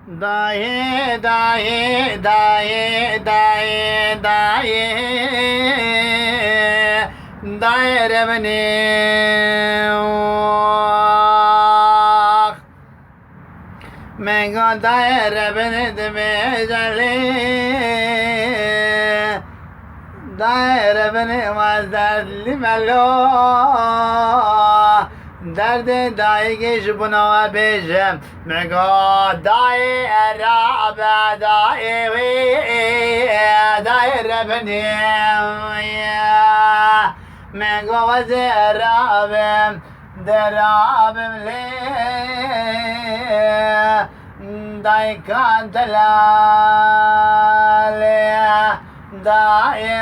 Daye daye daye daye daye daire beni Mengo daire beni demeyeceli Daire beni mazderli melo Derde dahi geç buna bejem Mego dahi erabe dahi daire beni Mego vaze erabem derabem le Dahi kantalale dahi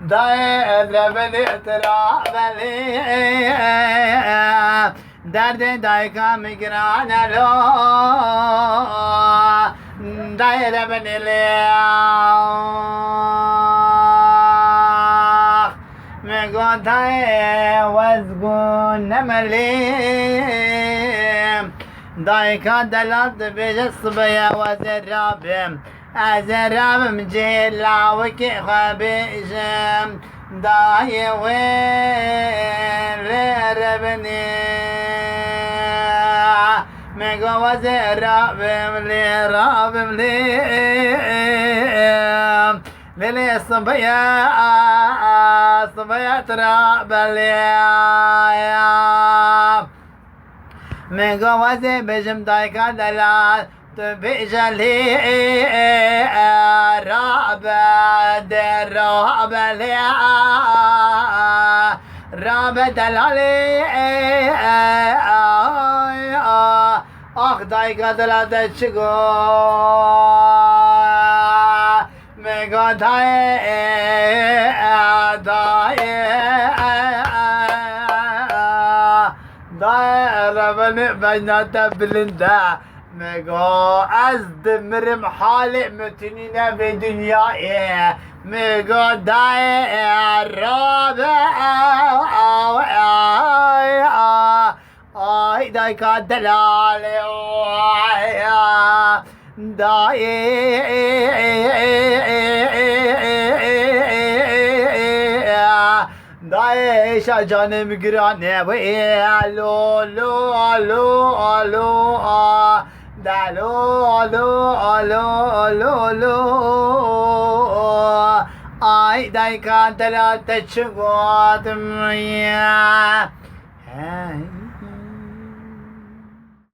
Daire beni trabeli Derde dayka migrane lo Daire beni le Mego daye vazgun nemeli Dayka delat beje sıbaya vazerabim Azerabim celavki habişim Daye ver beni Mego vazerabim li rabim li Lele sıbaya trabeli Mego vaze bejim dayka delat Tübiceli Rabbe derabeli Rabbe delali Ah dayka delade çıgo Mego daye Rabbe bejnate bilinde Mego azdım hali mütinine ve dünyaya Mego daye rabe ay dayka delale daye şacanım girane ve alo Dalo Ay dayka delate çıgıdım ya